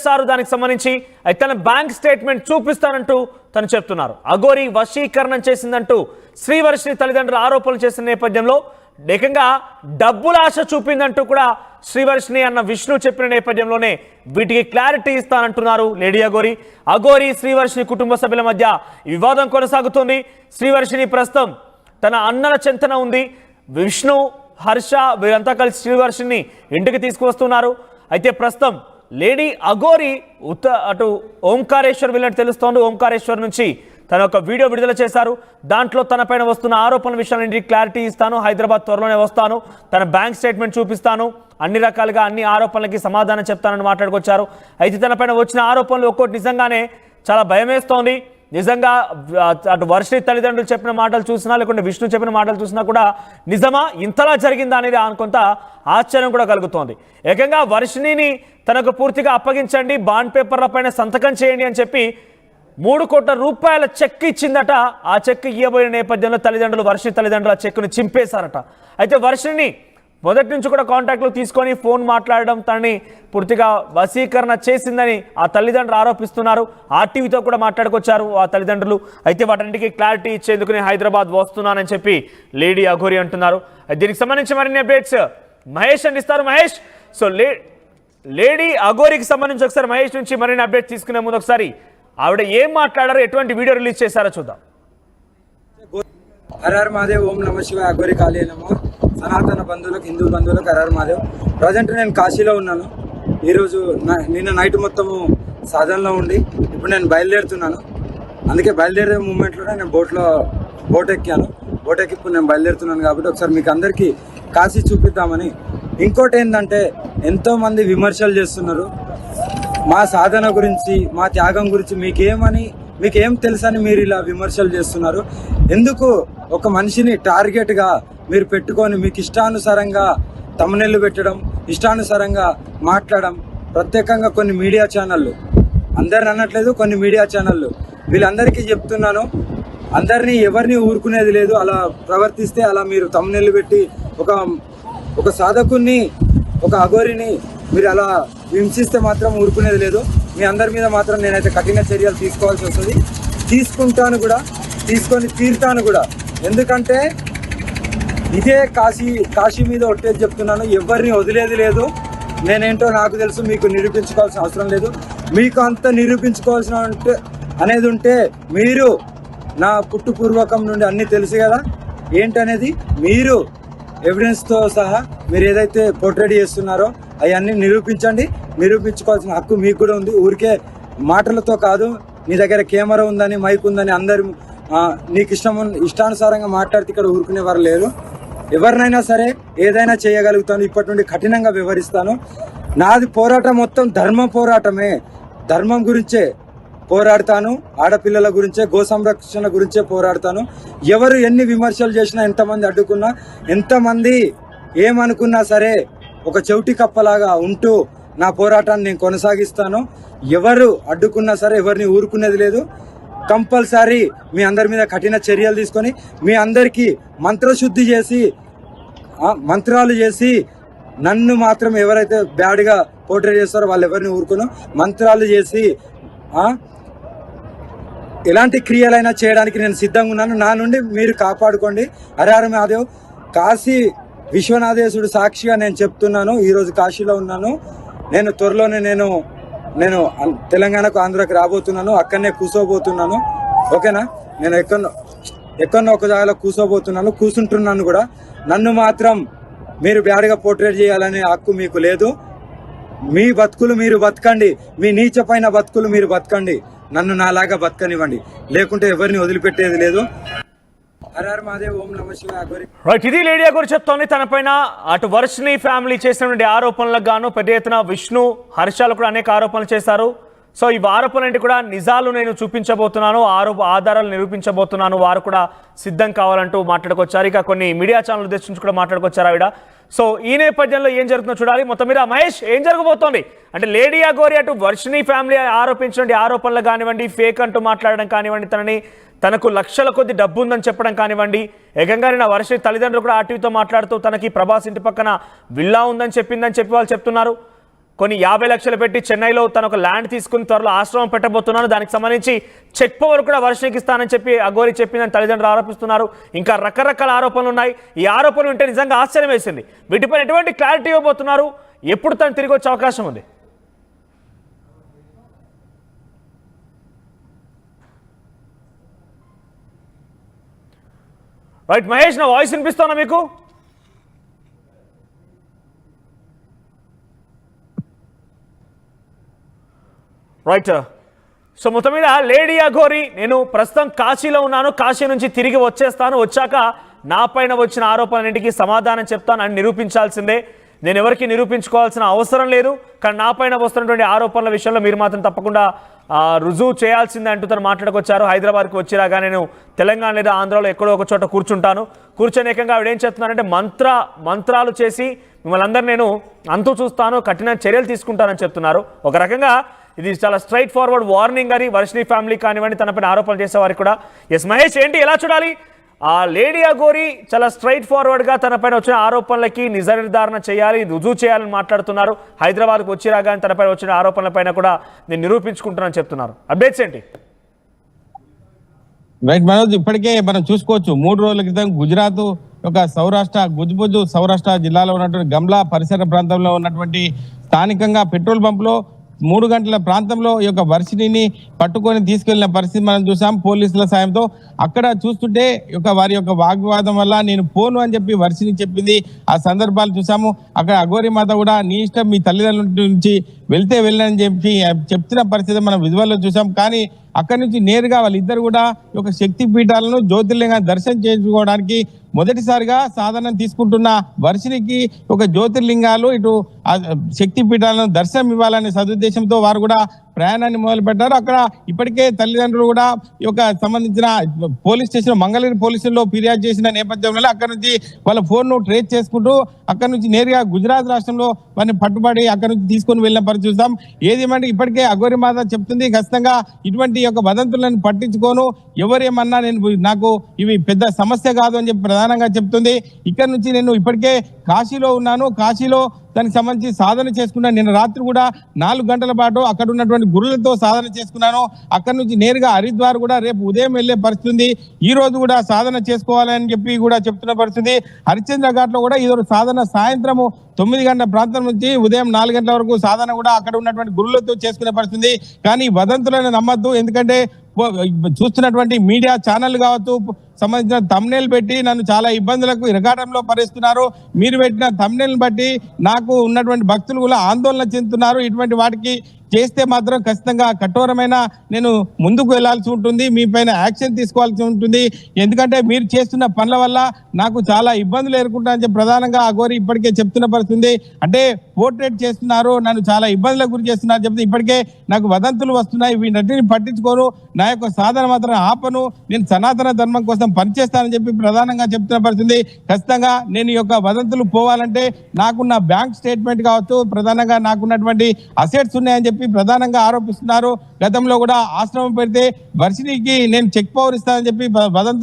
చేస్తారు దానికి సంబంధించి తన బ్యాంక్ స్టేట్మెంట్ చూపిస్తానంటూ తను చెప్తున్నారు. అఘోరి వశీకరణం చేసిందంటూ శ్రీవర్షిని తల్లిదండ్రులు ఆరోపణలు చేసిన నేపథ్యంలో ఏకంగా డబ్బుల ఆశ చూపిందంటూ కూడా శ్రీవర్షిని అన్న విష్ణు చెప్పిన నేపథ్యంలోనే వీటికి క్లారిటీ ఇస్తానంటున్నారు లేడీ అఘోరి. అఘోరి శ్రీవర్షిని కుటుంబ సభ్యుల మధ్య వివాదం కొనసాగుతోంది. శ్రీవర్షిని ప్రస్తుతం తన అన్నల చెంతన ఉంది. విష్ణు, హర్ష వీరంతా కలిసి శ్రీవర్షిని ఇంటికి తీసుకువస్తున్నారు. అయితే ప్రస్తుతం లేడీ అఘోరి అటు ఓంకారేశ్వర్ వెళ్ళినట్టు తెలుస్తోంది. ఓంకారేశ్వర్ నుంచి తన ఒక వీడియో విడుదల చేశారు. దాంట్లో తనపైన వస్తున్న ఆరోపణల విషయాన్ని క్లారిటీ ఇస్తాను, హైదరాబాద్ త్వరలోనే వస్తాను, తన బ్యాంక్ స్టేట్మెంట్ చూపిస్తాను, అన్ని రకాలుగా అన్ని ఆరోపణలకి సమాధానం చెప్తానని మాట్లాడుకొచ్చారు. అయితే తనపైన వచ్చిన ఆరోపణలు ఒక్కోటి నిజంగానే చాలా భయమేస్తోంది. నిజంగా అటు వర్షిని తల్లిదండ్రులు చెప్పిన మాటలు చూసినా లేకుంటే విష్ణు చెప్పిన మాటలు చూసినా కూడా నిజమా ఇంతలా జరిగిందా అనేది కొంత ఆశ్చర్యం కూడా కలుగుతోంది. ఏకంగా వర్షిణిని తనకు పూర్తిగా అప్పగించండి, బాండ్ పేపర్ల పైన సంతకం చేయండి అని చెప్పి 3 కోట్ల రూపాయల చెక్ ఇచ్చిందట. ఆ చెక్ ఇవ్వబోయే నేపథ్యంలో వర్షిణి తల్లిదండ్రులు ఆ చెక్కును చింపేశారట. అయితే వర్షిణిని మొదటి నుంచి కూడా కాంటాక్ట్లో తీసుకొని ఫోన్ మాట్లాడడం తనని పూర్తిగా వశీకరణ చేసిందని ఆ తల్లిదండ్రులు ఆరోపిస్తున్నారు. ఆర్టీవీతో కూడా మాట్లాడుకొచ్చారు ఆ తల్లిదండ్రులు. అయితే వాటన్నిటికీ క్లారిటీ ఇచ్చేందుకు నేను హైదరాబాద్ వస్తున్నానని చెప్పి లేడీ అఘోరి అంటున్నారు. దీనికి సంబంధించి మరిన్ని అప్డేట్స్ మహేష్ అందిస్తారు. మహేష్, సో లేడీ అఘోరికి సంబంధించి ఒకసారి మహేష్ నుంచి మరిన్ని అప్డేట్స్ తీసుకునే ముందు ఒకసారి ఆవిడ ఏం మాట్లాడారో, ఎటువంటి వీడియో రిలీజ్ చేశారో చూద్దాం. హరహర మహాదేవ్, ఓం నమ శివాయ, అఘోరి కాళీ నమః. సనాతన బంధువులకు, హిందూ బంధువులకు హరహర మహాదేవ్. ప్రజెంట్ నేను కాశీలో ఉన్నాను. ఈరోజు నిన్న నైట్ మొత్తము సాధనలో ఉండి ఇప్పుడు నేను బయలుదేరుతున్నాను. అందుకే బయలుదేరే మూమెంట్లోనే నేను బోట్ ఎక్కాను. బోట్ ఎక్కి ఇప్పుడు నేను బయలుదేరుతున్నాను కాబట్టి ఒకసారి మీకు అందరికీ కాశీ చూపిద్దామని. ఇంకోటి ఏంటంటే ఎంతోమంది విమర్శలు చేస్తున్నారు మా సాధన గురించి, మా త్యాగం గురించి. మీకేం తెలుసని మీరు ఇలా విమర్శలు చేస్తున్నారు? ఎందుకు ఒక మనిషిని టార్గెట్గా మీరు పెట్టుకొని మీకు ఇష్టానుసారంగా తమ్మునెళ్ళు పెట్టడం, ఇష్టానుసారంగా మాట్లాడడం? ప్రత్యేకంగా కొన్ని మీడియా ఛానళ్ళు, అందరిని అనట్లేదు, కొన్ని మీడియా ఛానళ్ళు, వీళ్ళందరికీ చెప్తున్నాను, అందరినీ ఎవరిని ఊరుకునేది లేదు. అలా ప్రవర్తిస్తే, అలా మీరు తమ్మునెళ్ళు పెట్టి ఒక సాధకుని, ఒక అఘోరిని మీరు అలా హింసిస్తే మాత్రం ఊరుకునేది లేదు. మీ అందరి మీద మాత్రం నేనైతే కఠిన చర్యలు తీసుకోవాల్సి వస్తుంది. తీసుకుంటాను కూడా, తీసుకొని తీరుతాను కూడా. ఎందుకంటే ఇదే కాశీ మీద ఒట్టేది చెప్తున్నాను, ఎవరిని వదిలేది లేదు. నేనేంటో నాకు తెలుసు, మీకు నిరూపించుకోవాల్సిన అవసరం లేదు. మీకు అంత నిరూపించుకోవాల్సిన అనేది ఉంటే మీరు నా పుట్టుపూర్వకం నుండి అన్నీ తెలుసు కదా ఏంటనేది. మీరు ఎవిడెన్స్తో సహా మీరు ఏదైతే పోర్ట్రేట్ చేస్తున్నారో అవన్నీ నిరూపించండి. నిరూపించుకోవాల్సిన హక్కు మీకు కూడా ఉంది. ఊరికే మాటలతో కాదు. నీ దగ్గర కెమెరా ఉందని, మైక్ ఉందని అందరు నీకు ఇష్టానుసారంగా మాట్లాడితే ఇక్కడ ఊరుకునేవారు లేరు. ఎవరినైనా సరే ఏదైనా చేయగలుగుతాను. ఇప్పటి నుండి కఠినంగా వ్యవహరిస్తాను. నాది పోరాటం మొత్తం ధర్మ పోరాటమే. ధర్మం గురించే పోరాడతాను. ఆడపిల్లల గురించే, గో సంరక్షణ గురించే పోరాడతాను. ఎవరు ఎన్ని విమర్శలు చేసినా, ఎంతమంది అడ్డుకున్నా, ఎంతమంది ఏమనుకున్నా సరే ఒక చెవిటి కప్పలాగా ఉంటూ నా పోరాటాన్ని నేను కొనసాగిస్తాను. ఎవరు అడ్డుకున్నా సరే ఎవరిని ఊరుకునేది లేదు. కంపల్సరీ మీ అందరి మీద కఠిన చర్యలు తీసుకొని మీ అందరికీ మంత్రశుద్ధి చేసి, మంత్రాలు చేసి, నన్ను మాత్రం ఎవరైతే బ్యాడ్గా పోర్ట్రేట్ చేస్తారో వాళ్ళు ఎవరిని ఊరుకును, మంత్రాలు చేసి ఎలాంటి క్రియలైనా చేయడానికి నేను సిద్ధంగా ఉన్నాను. నా నుండి మీరు కాపాడుకోండి. హరహర మహాదేవ్. కాశీ విశ్వనాథేశుడు సాక్షిగా నేను చెప్తున్నాను, ఈరోజు కాశీలో ఉన్నాను. నేను త్వరలోనే నేను తెలంగాణకు, ఆంధ్రాకి రాబోతున్నాను. అక్కడనే కూర్చోబోతున్నాను. ఓకేనా? నేను ఎక్కడో ఒక జాగాలో కూర్చుంటున్నాను కూడా. నన్ను మాత్రం మీరు బ్యాడ్గా పోర్ట్రేట్ చేయాలనే హక్కు మీకు లేదు. మీ బతుకులు మీరు బతకండి. మీ నీచపైన బతుకులు మీరు బతకండి. నన్ను నాలాగా బతకనివ్వండి. లేకుంటే ఎవరిని వదిలిపెట్టేది లేదు. హరహర మహాదేవ్, ఓం నమ శివాయ, అఘోరి. రైట్, ఇది లేడీ అఘోరి చెప్తోంది. తనపైన అటు వర్షిని ఫ్యామిలీ చేసినటువంటి ఆరోపణలకు గాను పెద్ద ఎత్తున విష్ణు, హర్షాలు కూడా అనేక ఆరోపణలు చేశారు. సో ఈ ఆరోపణలు కూడా నిజాలు నేను చూపించబోతున్నాను, ఆధారాలు నిరూపించబోతున్నాను, వారు కూడా సిద్ధం కావాలంటూ మాట్లాడుకొచ్చారు. ఇక కొన్ని మీడియా ఛానల్ ఉద్దేశించి కూడా మాట్లాడుకొచ్చారు ఆవిడ. సో ఈ నేపథ్యంలో ఏం జరుగుతుందో చూడాలి. మొత్తం మీద మహేష్, ఏం జరగబోతోంది అంటే లేడీ అఘోరి అటు వర్షిని ఫ్యామిలీ ఆరోపించినటువంటి ఆరోపణలు కానివ్వండి, ఫేక్ అంటూ మాట్లాడడం కానివ్వండి, తనకు లక్షల కొద్ది డబ్బు ఉందని చెప్పడం కానివ్వండి, ఏకంగా నా వర్షిని తల్లిదండ్రులు కూడా ఆర్టీవీతో మాట్లాడుతూ తనకి ప్రభాస్ ఇంటి పక్కన విల్లా ఉందని చెప్పిందని చెప్పి వాళ్ళు చెప్తున్నారు. కొన్ని 50 లక్షలు పెట్టి చెన్నైలో తన ఒక ల్యాండ్ తీసుకుని త్వరలో ఆశ్రమం పెట్టబోతున్నాను, దానికి సంబంధించి చెక్ పవర్ కూడా వర్షినికి ఇస్తానని చెప్పి అఘోరి చెప్పిందని తల్లిదండ్రులు ఆరోపిస్తున్నారు. ఇంకా రకరకాల ఆరోపణలు ఉన్నాయి. ఈ ఆరోపణలు ఉంటే నిజంగా ఆశ్చర్యం వేసింది. వీటిపైన ఎటువంటి క్లారిటీ ఇవ్వబోతున్నారు, ఎప్పుడు తను తిరిగి వచ్చే అవకాశం ఉంది? రైట్ మహేష్, నా వాయిస్ వినిపిస్తున్నా మీకు? రైట్. సో మొత్తం మీద లేడీ అఘోరి, నేను ప్రస్తుతం కాశీలో ఉన్నాను, కాశీ నుంచి తిరిగి వచ్చేస్తాను, వచ్చాక నా పైన వచ్చిన ఆరోపణలన్నింటికి సమాధానం చెప్తాను అని నిరూపించాల్సిందే. నేను ఎవరికి నిరూపించుకోవాల్సిన అవసరం లేదు, కానీ నా పైన వస్తున్నటువంటి ఆరోపణల విషయంలో మీరు మాత్రం తప్పకుండా రుజువు చేయాల్సిందే అంటూ తను మాట్లాడుకొచ్చారు. హైదరాబాద్కి వచ్చిరాగా నేను తెలంగాణ లేదా ఆంధ్రాలో ఎక్కడో ఒక చోట కూర్చుంటాను, కూర్చొని ఏకంగా ఆవిడ ఏం చెప్తున్నారంటే మంత్రాలు చేసి మిమ్మల్ని అందరూ నేను అంతు చూస్తాను, కఠిన చర్యలు తీసుకుంటానని చెప్తున్నారు. ఒక రకంగా ఇది చాలా స్ట్రైట్ ఫార్వర్డ్ వార్నింగ్ అని వర్షిని ఫ్యామిలీ కానివ్వండి, తనపైన ఆరోపణలు చేసేవారికి కూడా. ఎస్ మహేష్, ఏంటి ఎలా చూడాలి? ఆ లేడీ అఘోరి చాలా స్ట్రైట్ ఫార్వర్డ్గా తనపైన వచ్చిన ఆరోపణలకి నిజ నిర్ధారణ చేయాలి, రుజువు చేయాలని మాట్లాడుతున్నారు. హైదరాబాద్కు వచ్చిరాగా తనపైన వచ్చిన ఆరోపణలపైన కూడా నేను నిరూపించుకుంటున్నానని చెప్తున్నారు. అప్డేట్స్ ఏంటి? రైట్ మనోజ్, ఇప్పటికే మనం చూసుకోవచ్చు 3 రోజుల క్రితం గుజరాత్ ఒక గుజ్బుజ్ సౌరాష్ట్ర జిల్లాలో ఉన్నటువంటి గమ్లా పరిసర ప్రాంతంలో ఉన్నటువంటి స్థానికంగా పెట్రోల్ పంపులో 3 గంటల ప్రాంతంలో ఈ యొక్క వర్షిణిని పట్టుకొని తీసుకెళ్లిన పరిస్థితి మనం చూసాం పోలీసుల సాయంతో. అక్కడ చూస్తుంటే వారి యొక్క వాగ్వాదం వల్ల నేను పోను అని చెప్పి వర్షిణి చెప్పింది, ఆ సందర్భాలు చూసాము. అక్కడ అఘోరి మాత కూడా నీ ఇష్టం, మీ తల్లిదండ్రుల నుంచి వెళ్తే వెళ్ళని చెప్పి చెప్తున్న పరిస్థితి మనం విజువల్లో చూసాం. కానీ అక్కడి నుంచి నేరుగా వాళ్ళిద్దరు కూడా ఈ యొక్క శక్తి పీఠాలను జ్యోతిర్లింగ దర్శనం చేసుకోవడానికి మొదటిసారిగా సాధనం తీసుకుంటున్న వర్షినికి ఒక జ్యోతిర్లింగాలు ఇటు శక్తి పీఠాలను దర్శనం ఇవ్వాలనే సదుద్దేశంతో వారు కూడా ప్రయాణాన్ని మొదలు పెట్టారు. అక్కడ ఇప్పటికే తల్లిదండ్రులు కూడా ఈ యొక్క సంబంధించిన పోలీస్ స్టేషన్ మంగళగిరి పోలీసుల్లో ఫిర్యాదు చేసిన నేపథ్యంలో అక్కడ నుంచి వాళ్ళ ఫోన్ను ట్రేస్ చేసుకుంటూ అక్కడ నుంచి నేరుగా గుజరాత్ రాష్ట్రంలో వారిని పట్టుబడి అక్కడ నుంచి తీసుకొని వెళ్ళిన పరిస్థితి చూస్తాం. ఏదేమంటే ఇప్పటికే అఘోరి మాత చెప్తుంది, ఖచ్చితంగా ఇటువంటి యొక్క వదంతులను పట్టించుకోను, ఎవరేమన్నా నాకు ఇవి పెద్ద సమస్య కాదు అని చెప్పి ప్రధానంగా చెప్తుంది. ఇక్కడ నుంచి నేను ఇప్పటికే కాశీలో ఉన్నాను, కాశీలో దానికి సంబంధించి సాధన చేసుకున్నాను. నిన్న రాత్రి కూడా 4 గంటల పాటు అక్కడ ఉన్నటువంటి గురులతో సాధన చేసుకున్నాను. అక్కడ నుంచి నేరుగా హరిద్వార్ కూడా రేపు ఉదయం వెళ్లే పరిస్థితి, ఈ రోజు కూడా సాధన చేసుకోవాలని చెప్పి కూడా చెప్తున్న పరిస్థితి. హరిశ్చంద్ర ఘాట్ లో కూడా ఈరోజు సాధన సాయంత్రము 9 గంటల ప్రాంతం నుంచి ఉదయం 4 గంటల వరకు సాధన కూడా అక్కడ ఉన్నటువంటి గురులతో చేసుకునే పరిస్థితి. కానీ వదంతులను నమ్మద్దు, ఎందుకంటే చూస్తున్నటువంటి మీడియా ఛానల్ కావచ్చు సంబంధించిన థంబ్నెయిల్ పెట్టి నన్ను చాలా ఇబ్బందులకు ఇరకాటంలో పరిస్తున్నారు. మీరు పెట్టిన థంబ్నెయిల్ బట్టి నాకు ఉన్నటువంటి భక్తులు కూడా ఆందోళన చెందుతున్నారు. ఇటువంటి వాటికి చేస్తే మాత్రం ఖచ్చితంగా కఠోరమైన నేను ముందుకు వెళ్లాల్సి ఉంటుంది, మీ పైన యాక్షన్ తీసుకోవాల్సి ఉంటుంది. ఎందుకంటే మీరు చేస్తున్న పనుల వల్ల నాకు చాలా ఇబ్బందులు ఎదుర్కొంటానని చెప్పి ప్రధానంగా అఘోరి ఇప్పటికే చెప్తున్న పరిస్థితి. అంటే పోర్ట్రేట్ చేస్తున్నారు, నన్ను చాలా ఇబ్బందులకు గురి చేస్తున్నారు చెప్తే ఇప్పటికే నాకు వదంతులు వస్తున్నాయి, వీటన్నిటిని పట్టించుకోను, నా యొక్క సాధన మాత్రం ఆపను, నేను సనాతన ధర్మం కోసం పనిచేస్తానని చెప్పి ప్రధానంగా చెప్తున్న పరిస్థితి. ఖచ్చితంగా నేను ఈ యొక్క వదంతులు పోవాలంటే నాకున్న బ్యాంక్ స్టేట్మెంట్ కావచ్చు, ప్రధానంగా నాకున్నటువంటి అసెట్స్ ఉన్నాయని చెప్పి ప్రధానంగా ఆరోపిస్తున్నారు. గతంలో కూడా ఆశ్రమం పెడితే వర్షినికి నేను చెక్ పవర్ ఇస్తానని చెప్పి వదంతులు